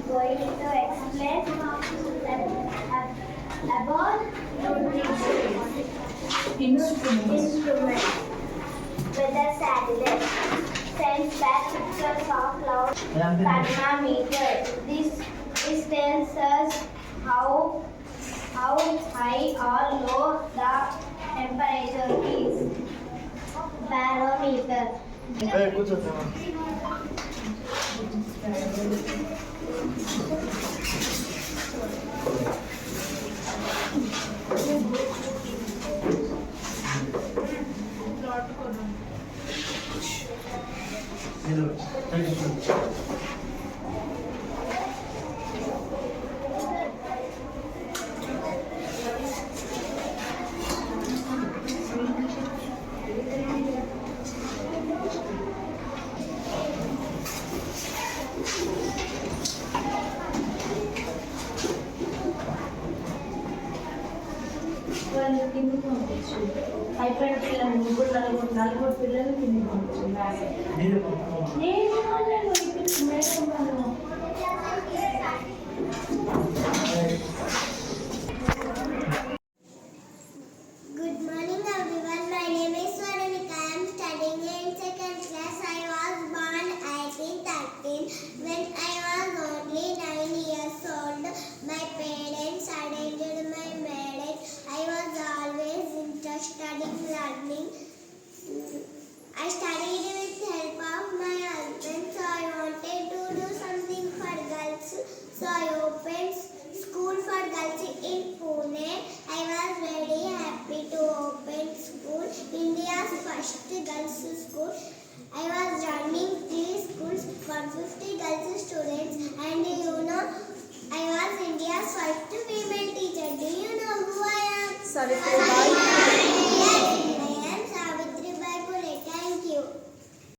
going to explain about instrument, weather satellite, sends back pictures of cloud thermometer. This tells us how high or low the temperature is. Barometer. Hey, కూర్చోండి. వాళ్ళు కిందికి పంపించు అయిపోయిన పిల్లలు ముగ్గురు నలుగురు పిల్లలు కిందికి పంపించు నేను మేడం వాళ్ళు Good morning everyone. My name is Swaramika. I am studying in second class. I was born 1813. When I was only 9 years old, my parents arranged my marriage. I was always interested in learning. I studied with help of my husband, so I wanted to do something for girls. So I opened school for girls in Pune. I was very happy to open school, India's first girls school. I was running 3 schools, 150 girls students, and I was India's first female teacher. Do you know who I am? Savitribai